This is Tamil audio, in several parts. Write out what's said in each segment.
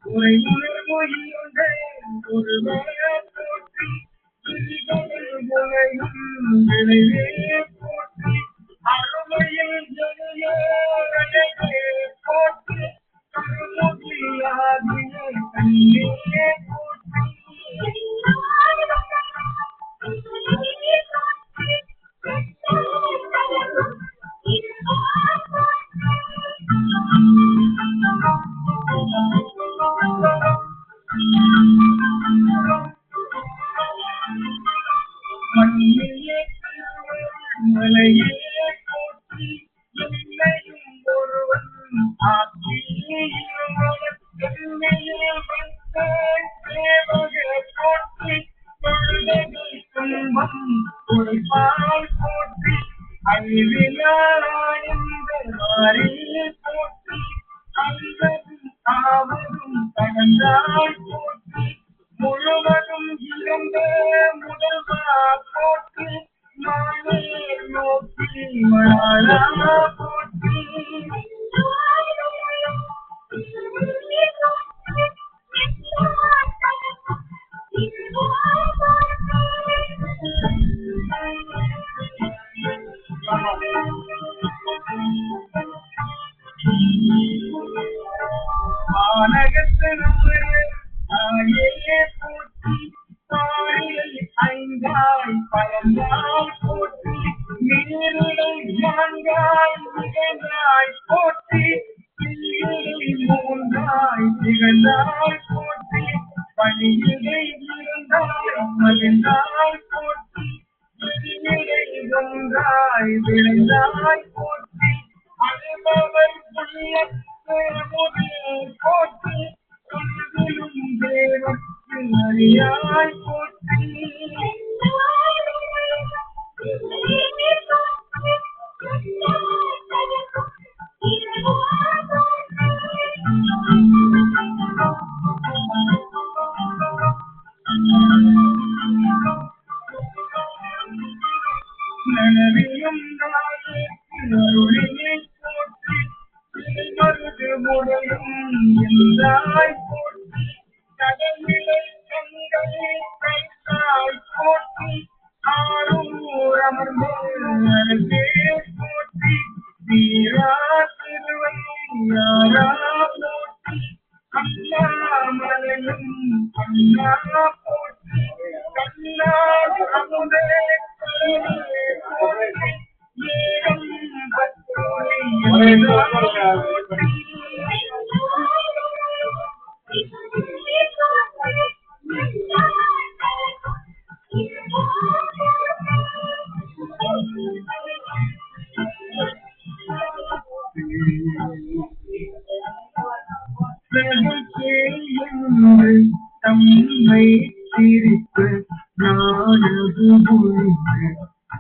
உரை உணர்வு இருந்த ஒருவர போற்றி உலகும் விளைவே போற்றி அருமையில் ஜெயிலே போற்றி கருமுகிலாகிய கண்ணே போற்றி மண்ணிலே மலையே போற்றி என்னையும் ஒருவன் ஆக்கி என்னையே தேவக போற்றி தொழுகை துன்பம் உழைப்பால் போற்றி அறிவிலாய் போற்றி அன்பதும் ஆவதும் கடந்தால் போற்றி முழுவதும் இழந்த முதல்வா போற்றி நானே நோக்கி மழா போற்றி தாயே போற்றி தாயை ஐந்தாய் பழந்தாய் போற்றி நீருடை நான்காய் நிகழ்ந்தாய் போற்றி மூன்றாய் திகழ்ந்தாய் போற்றி பணியிடை இருந்தாய் மகிழ்ந்தாய் போற்றி ஒன்றாய் விளைந்தாய் போற்றி அனுபவன் புண்ணிய போற்றி சொல்லும் தேவற்கு அறியாய் போற்றி நனவியும் நாயே அருளினை போற்றி மருது முறையும் என்றாய் போற்றி கடலிலை கண்களை கைத்தாய் போற்றி ஆரூர் அமர்ந்தே போற்றி தீரா திருவையாரா போற்றி அண்ணாமலையும் அண்ணா போற்றி கண்ணாடு அமுதே போற்றி ஏகம் பற்றோரை தம்மை சிரிப்பு நாடகு முழுமை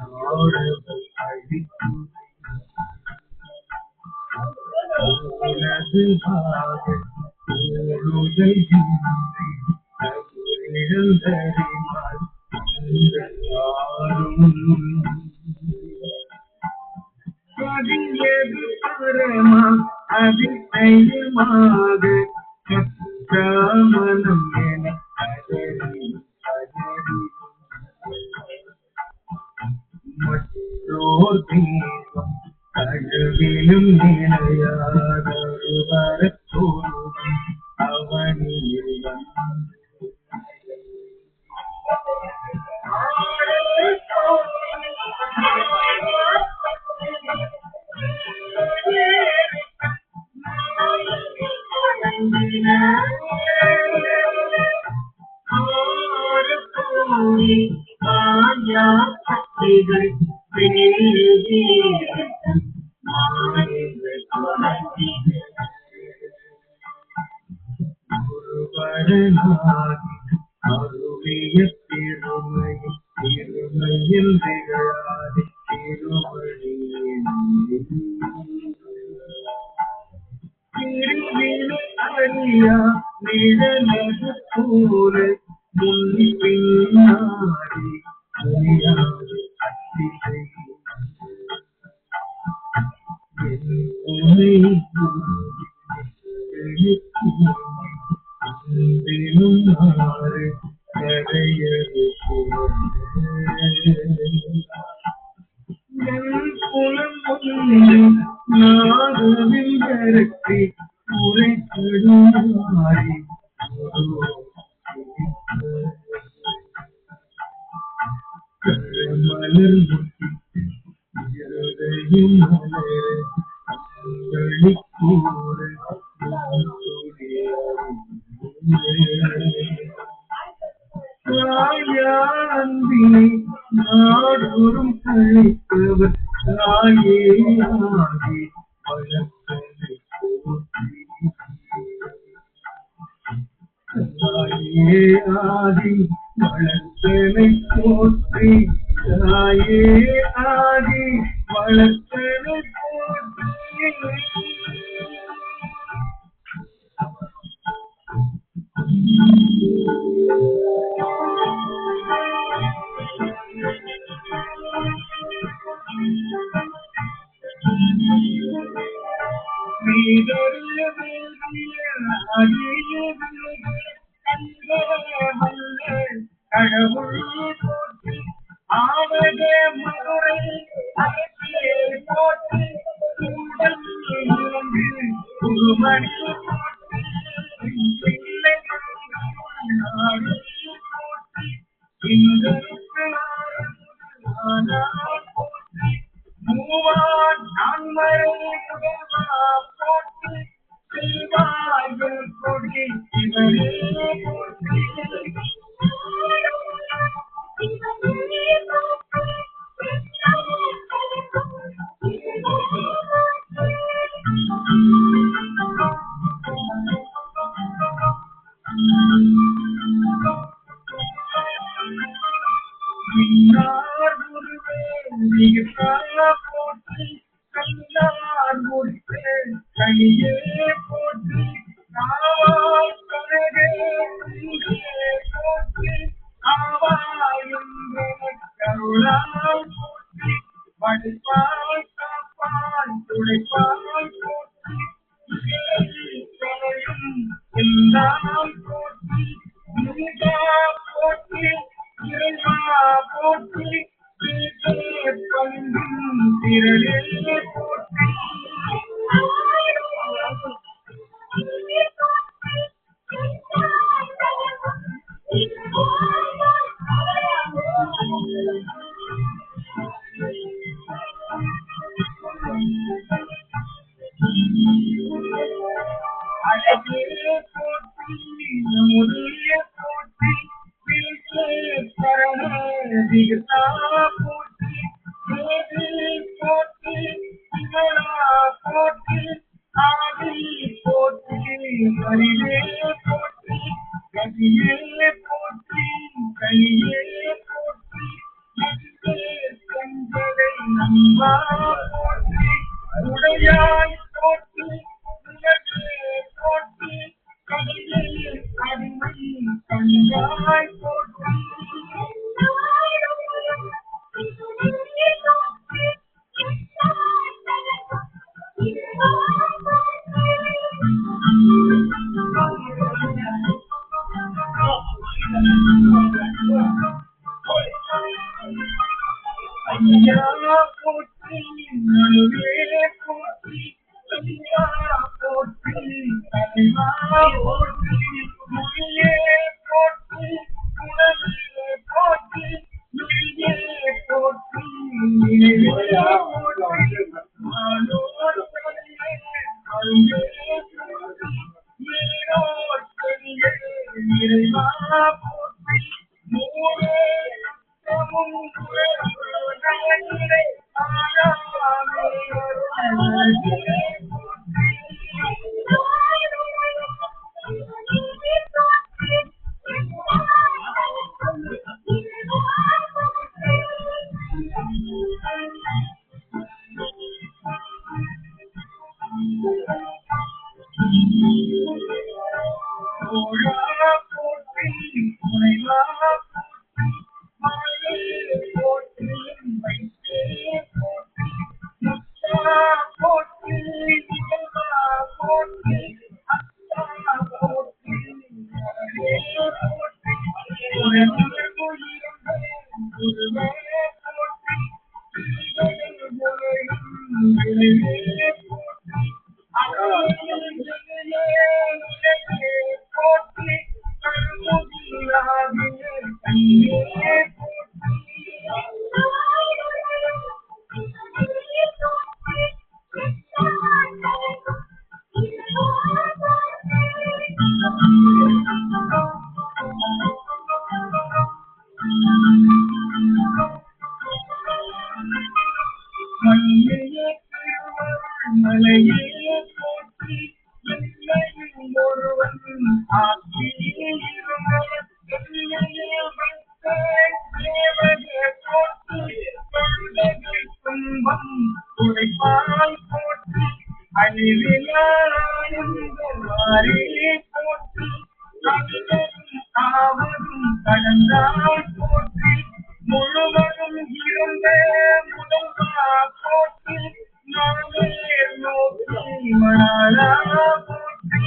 நாடகு அழிப்பு உலகு ஆக ஓடுதை நிழந்தறிமால் பதியது பரமா அதிசயமாக மனம் என அதறி அதறி மற்றோர் தீபம் கழுவிலும் நிலையாதொரு வரத்தோறும் அவனியில் அருளிய திருமை திருமையில் திகழாதி திருமணி அறியா நிழலது போல முன் பின்னாடி அறியாது அத்திசை என் உனை அன்பினும் ஆறு கரையது என் குலம் ஒன்று நாகவின் கரத்தை உரைத்திடுமாறி மலர் இருதையும் மலர் அன்பளி கூற அன்பினை நாடோறும் கழிப்பவர் தாயே ஆகி வளர்த்தனை போற்றி தாயே ஆகி வளர்த்தனை போற்றி தாயே ஆகி வளர்த்தனை போற்றி கடவுள் போற்றி ஆவத மதுரை அரசியே போற்றி குருமணி போற்றி போற்றி மூவான் நான்மறை முதல்வா போற்றி செல்வாய்கள் கொடி சிவனே போற்றி போற்றி கல்லார் முடித்து கையே போற்றி நாவாய் கனகே போற்றி ஆவாயும் கருளாய் போற்றி வடிப்பாய் காப்பாய் துடைப்பாய் போற்றி எல்லாம் போற்றி போற்றி இறைவா போற்றி திரளே போற்றி அழகே போற்றி முறையே போற்றி சரணா போற்றி போற்றி போற்றி ஆதி போற்றி அறிவே போற்றி கதியே போற்றி கையே போற்றி கண்களை நம்பா போற்றி உடையாய் போற்றி போற்றி கதியே அடிமை கண்டாய் போற்றி ஐயா போற்றி நடுவே போற்றி ஐயா போற்றி தலைவா போற்றி மொழியே போற்றி உணவே போற்றி மொழியே போற்றி இறைவா போற்றி மூரே மலையே போற்றி என்னையும் ஒருவன் ஆக்கி துன்பம் துடைப்பாய் போற்றி அழிவிலானே போற்றி ஆவதும் கடந்தாய் போற்றி முழுவதும் இருந்த முதல்வா போற்றி நானே நோக்கி மணாலா போற்றி